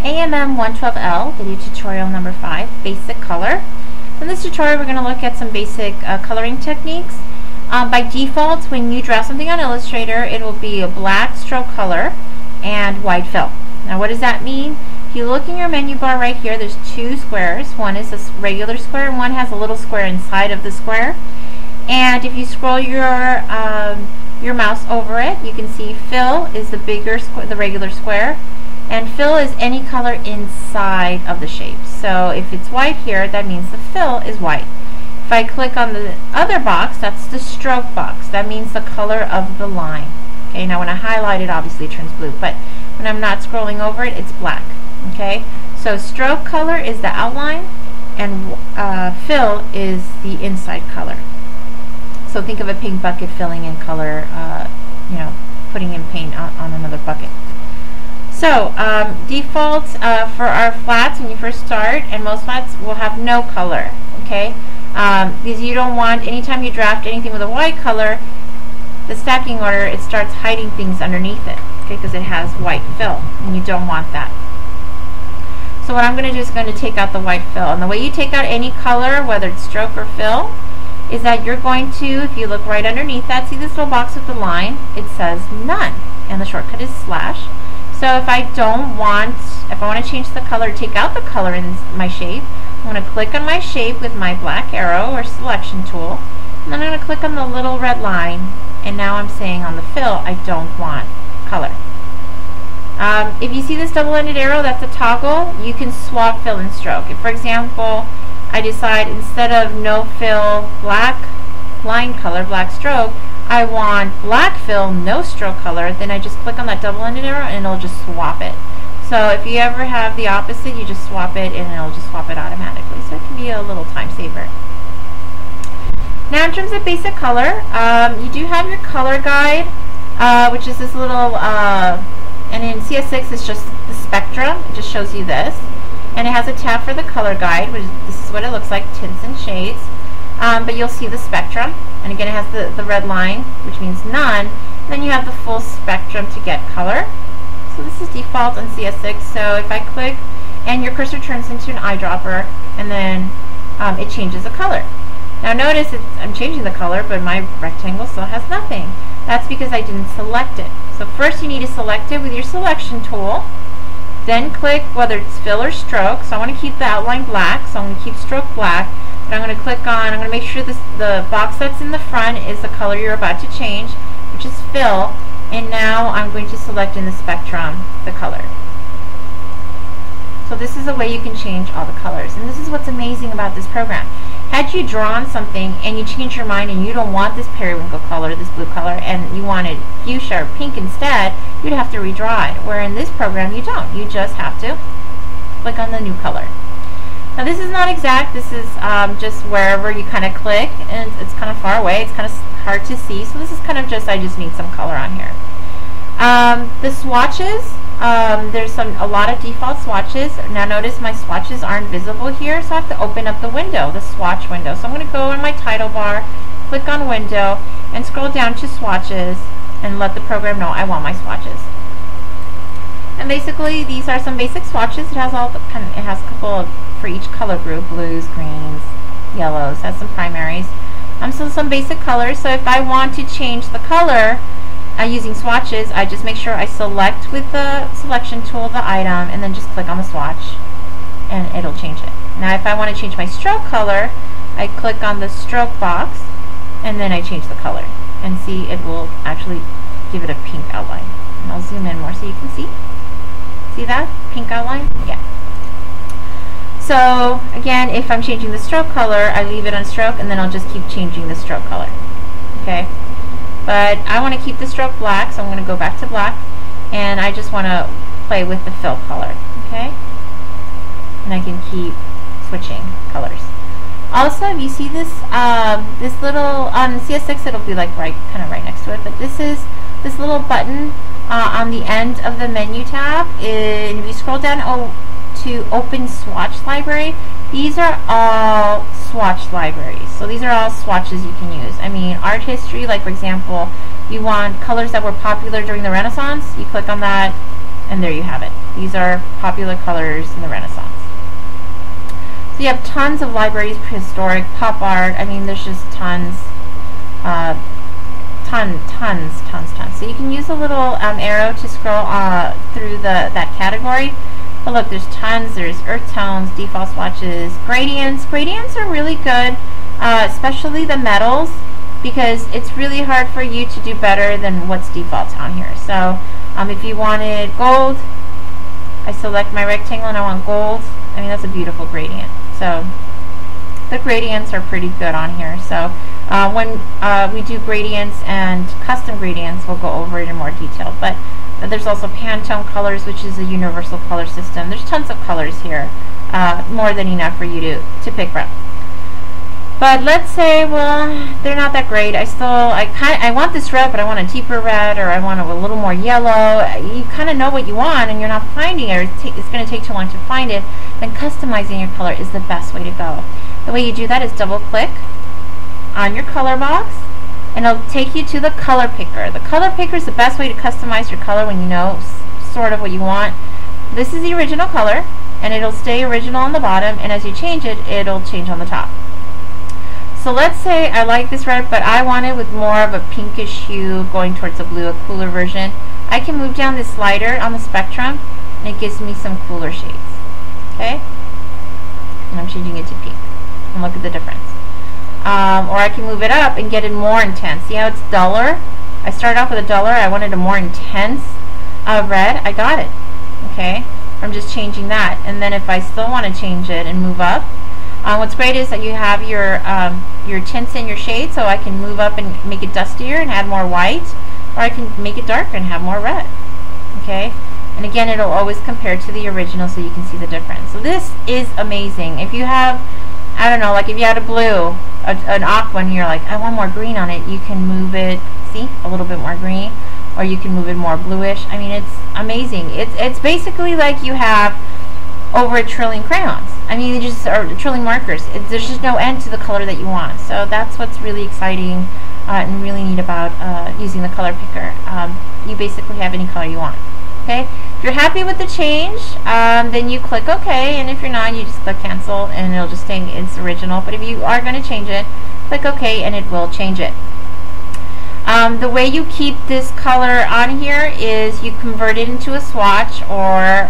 AMM 112L, video tutorial number 5, basic color. In this tutorial we're going to look at some basic coloring techniques. By default, when you draw something on Illustrator, it will be a black stroke color and white fill. Now what does that mean? If you look in your menu bar right here, there's two squares. One is a regular square and one has a little square inside of the square. And if you scroll your mouse over it, you can see fill is the bigger the regular square, and fill is any color inside of the shape. So if it's white here, that means the fill is white. If I click on the other box, that's the stroke box. That means the color of the line. Okay, now when I highlight it, obviously it turns blue, but when I'm not scrolling over it, it's black. Okay, so stroke color is the outline, and fill is the inside color. So think of a paint bucket filling in color, putting in paint on another bucket. So default for our flats when you first start, and most flats will have no color, okay? Because you don't want, anytime you draft anything with a white color, the stacking order, it starts hiding things underneath it, okay, because it has white fill, and you don't want that. So what I'm going to do is going to take out the white fill, and the way you take out any color, whether it's stroke or fill, is that you're going to, if you look right underneath that, see this little box with the line, it says none, and the shortcut is slash. So if I want to change the color, take out the color in my shape, I'm going to click on my shape with my black arrow or selection tool, and then I'm going to click on the little red line, and now I'm saying on the fill, I don't want color. If you see this double-ended arrow, that's a toggle. You can swap fill and stroke. If, for example, I decide instead of no fill, black line color, black stroke, I want black fill, no stroke color, then I just click on that double-ended arrow and it'll just swap it. So if you ever have the opposite, you just swap it and it'll just swap it automatically. So it can be a little time saver. Now in terms of basic color, you do have your color guide, which is this little, and in CS6 it's just the spectrum. It just shows you this. And it has a tab for the color guide, which this is what it looks like, tints and shades. But you'll see the spectrum, and again it has the red line, which means none. And then you have the full spectrum to get color. So this is default on CS6, so if I click, and your cursor turns into an eyedropper, and then it changes the color. Now notice I'm changing the color, but my rectangle still has nothing. That's because I didn't select it. So first you need to select it with your selection tool. Then click whether it's fill or stroke. So I want to keep the outline black, so I'm going to keep stroke black. But I'm going to click on, I'm going to make sure the box that's in the front is the color you're about to change, which is fill. And now I'm going to select in the spectrum the color. So this is a way you can change all the colors. And this is what's amazing about this program. Had you drawn something and you change your mind and you don't want this periwinkle color, this blue color, and you wanted fuchsia or pink instead, you'd have to redraw it. Where in this program you don't. You just have to click on the new color. Now this is not exact. This is just wherever you kind of click, and it's kind of far away. It's kind of hard to see. So this is kind of just, I just need some color on here. The swatches. There's a lot of default swatches. Now notice my swatches aren't visible here, so I have to open up the window, the swatch window. So I'm going to go in my title bar, click on window, and scroll down to swatches, and let the program know I want my swatches. And basically these are some basic swatches. It has it has a couple of, for each color group, blues, greens, yellows, has some primaries. So some basic colors. So if I want to change the color, using swatches, I just make sure I select with the selection tool the item and then just click on the swatch and it'll change it. Now if I want to change my stroke color, I click on the stroke box and then I change the color, and see, it will actually give it a pink outline. And I'll zoom in more so you can see. See that? Pink outline? Yeah. So again, if I'm changing the stroke color, I leave it on stroke and then I'll just keep changing the stroke color. Okay? But I want to keep the stroke black, so I'm going to go back to black, and I just want to play with the fill color, okay? And I can keep switching colors. Also, if you see this, this little, on CS6 it'll be like kind of right next to it, but this is this little button on the end of the menu tab. And if you scroll down to open swatch library, these are all swatch libraries. So these are all swatches you can use. I mean, art history, like for example, you want colors that were popular during the Renaissance, you click on that, and there you have it. These are popular colors in the Renaissance. So you have tons of libraries, prehistoric, pop art. I mean, there's just tons. Tons. So you can use a little arrow to scroll through that category. But look, there's tons. There's earth tones, default swatches, gradients. Gradients are really good, especially the metals, because it's really hard for you to do better than what's default on here. So if you wanted gold, I select my rectangle and I want gold. I mean, that's a beautiful gradient. So the gradients are pretty good on here. So when we do gradients and custom gradients, we'll go over it in more detail. But there's also Pantone colors, which is a universal color system. There's tons of colors here, more than enough for you to pick from. But let's say, well, they're not that great. I want this red, but I want a deeper red, or I want a little more yellow. You kind of know what you want, and you're not finding it, or it's going to take too long to find it. Then customizing your color is the best way to go. The way you do that is double-click on your color box, and it'll take you to the color picker. The color picker is the best way to customize your color when you know sort of what you want. This is the original color, and it'll stay original on the bottom, and as you change it, it'll change on the top. So let's say I like this red, but I want it with more of a pinkish hue going towards the blue, a cooler version. I can move down this slider on the spectrum, and it gives me some cooler shades. Okay? And I'm changing it to pink. And look at the difference. Or I can move it up and get it more intense. See how it's duller? I started off with a duller. I wanted a more intense red. I got it. Okay? From just changing that. And then if I still want to change it and move up, what's great is that you have your tints and your shades, so I can move up and make it dustier and add more white, or I can make it darker and have more red. Okay? And again, it'll always compare to the original so you can see the difference. So this is amazing. If you have, I don't know, like if you had a blue, an aqua, and you're like, I want more green on it, you can move it, see, a little bit more green, or you can move it more bluish. I mean, it's amazing. It's basically like you have over 1 trillion crayons. I mean, or 1 trillion markers. There's just no end to the color that you want. So that's what's really exciting and really neat about using the color picker. You basically have any color you want. Okay? If you're happy with the change, then you click OK, and if you're not, you just click cancel, and it'll just stay its original. But if you are going to change it, click OK, and it will change it. The way you keep this color on here is you convert it into a swatch, or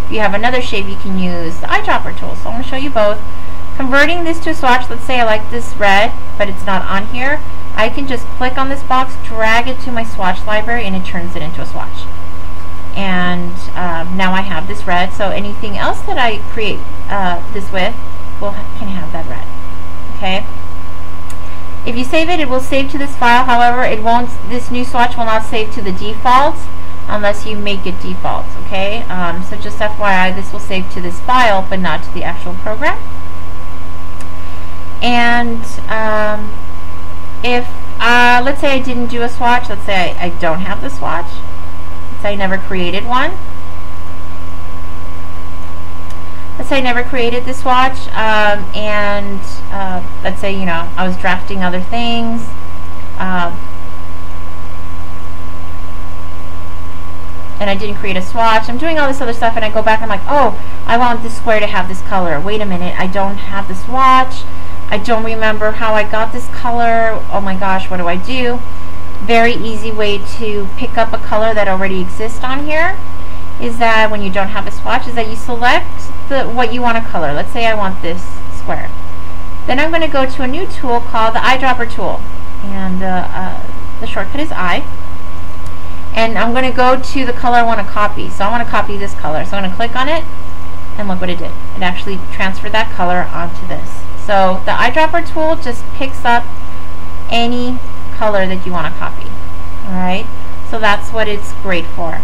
if you have another shape, you can use the eyedropper tool. So I'm going to show you both. Converting this to a swatch, let's say I like this red, but it's not on here. I can just click on this box, drag it to my swatch library, and it turns it into a swatch. And now I have this red, so anything else that I create this with can have that red. Okay? If you save it, it will save to this file. However, it won't. This new swatch will not save to the default unless you make it default. Okay? So just FYI, this will save to this file, but not to the actual program. And if let's say I didn't do a swatch, let's say I don't have the swatch. Let's say I never created one. Let's say I never created this swatch, and let's say, you know, I was drafting other things. And I didn't create a swatch. I'm doing all this other stuff, and I go back and I'm like, oh, I want this square to have this color. Wait a minute, I don't have the swatch. I don't remember how I got this color. Oh my gosh, what do I do? Very easy way to pick up a color that already exists on here is that when you don't have a swatch, is that you select what you want to color. Let's say I want this square. Then I'm going to go to a new tool called the eyedropper tool, and the shortcut is I. And I'm going to go to the color I want to copy. So I want to copy this color. So I'm going to click on it, and look what it did. It actually transferred that color onto this. So the eyedropper tool just picks up any color that you want to copy. Alright, so that's what it's great for.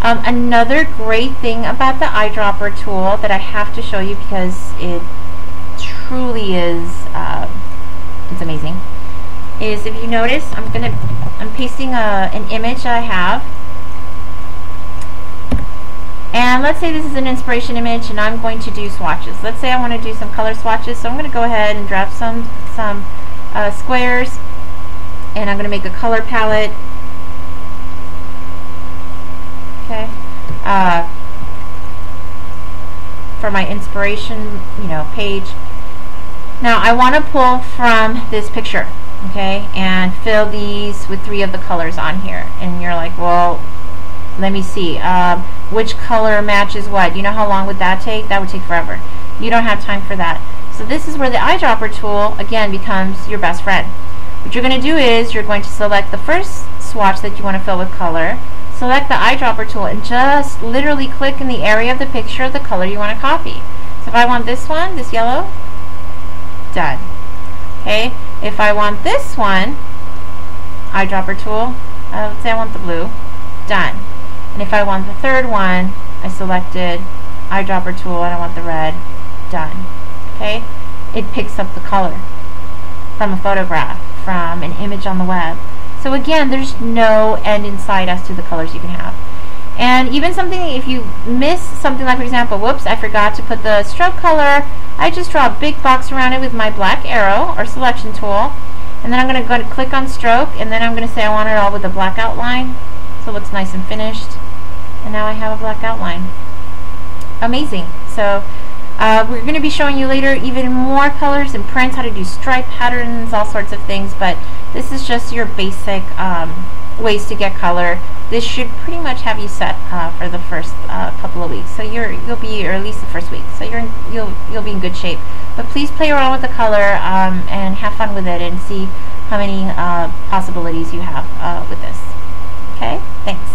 Another great thing about the eyedropper tool that I have to show you because it truly is it's amazing, is if you notice, I'm pasting an image I have, and let's say this is an inspiration image and I'm going to do swatches. Let's say I want to do some color swatches, so I'm going to go ahead and draft some squares, and I'm going to make a color palette. Okay. for my inspiration, page. Now I want to pull from this picture, okay, and fill these with 3 of the colors on here. And you're like, well, let me see, which color matches what? You know how long would that take? That would take forever. You don't have time for that. So this is where the eyedropper tool, again, becomes your best friend. What you're going to do is you're going to select the first swatch that you want to fill with color, select the eyedropper tool, and just literally click in the area of the picture of the color you want to copy. So if I want this one, this yellow, done. Okay, if I want this one, eyedropper tool, let's say I want the blue, done. And if I want the third one, I selected eyedropper tool and I want the red, done. Okay, it picks up the color from a photograph, from an image on the web. So again, there's no end in sight as to the colors you can have. And even something, if you miss something like, for example, whoops, I forgot to put the stroke color, I just draw a big box around it with my black arrow or selection tool, and then I'm going to go to click on stroke, and then I'm going to say I want it all with a black outline, so it looks nice and finished. And now I have a black outline. Amazing. So we're going to be showing you later even more colors and prints, how to do stripe patterns, all sorts of things, but this is just your basic ways to get color. This should pretty much have you set for the first couple of weeks. So you'll be, or at least the first week. So you'll be in good shape. But please play around with the color and have fun with it and see how many possibilities you have with this. Okay? Thanks.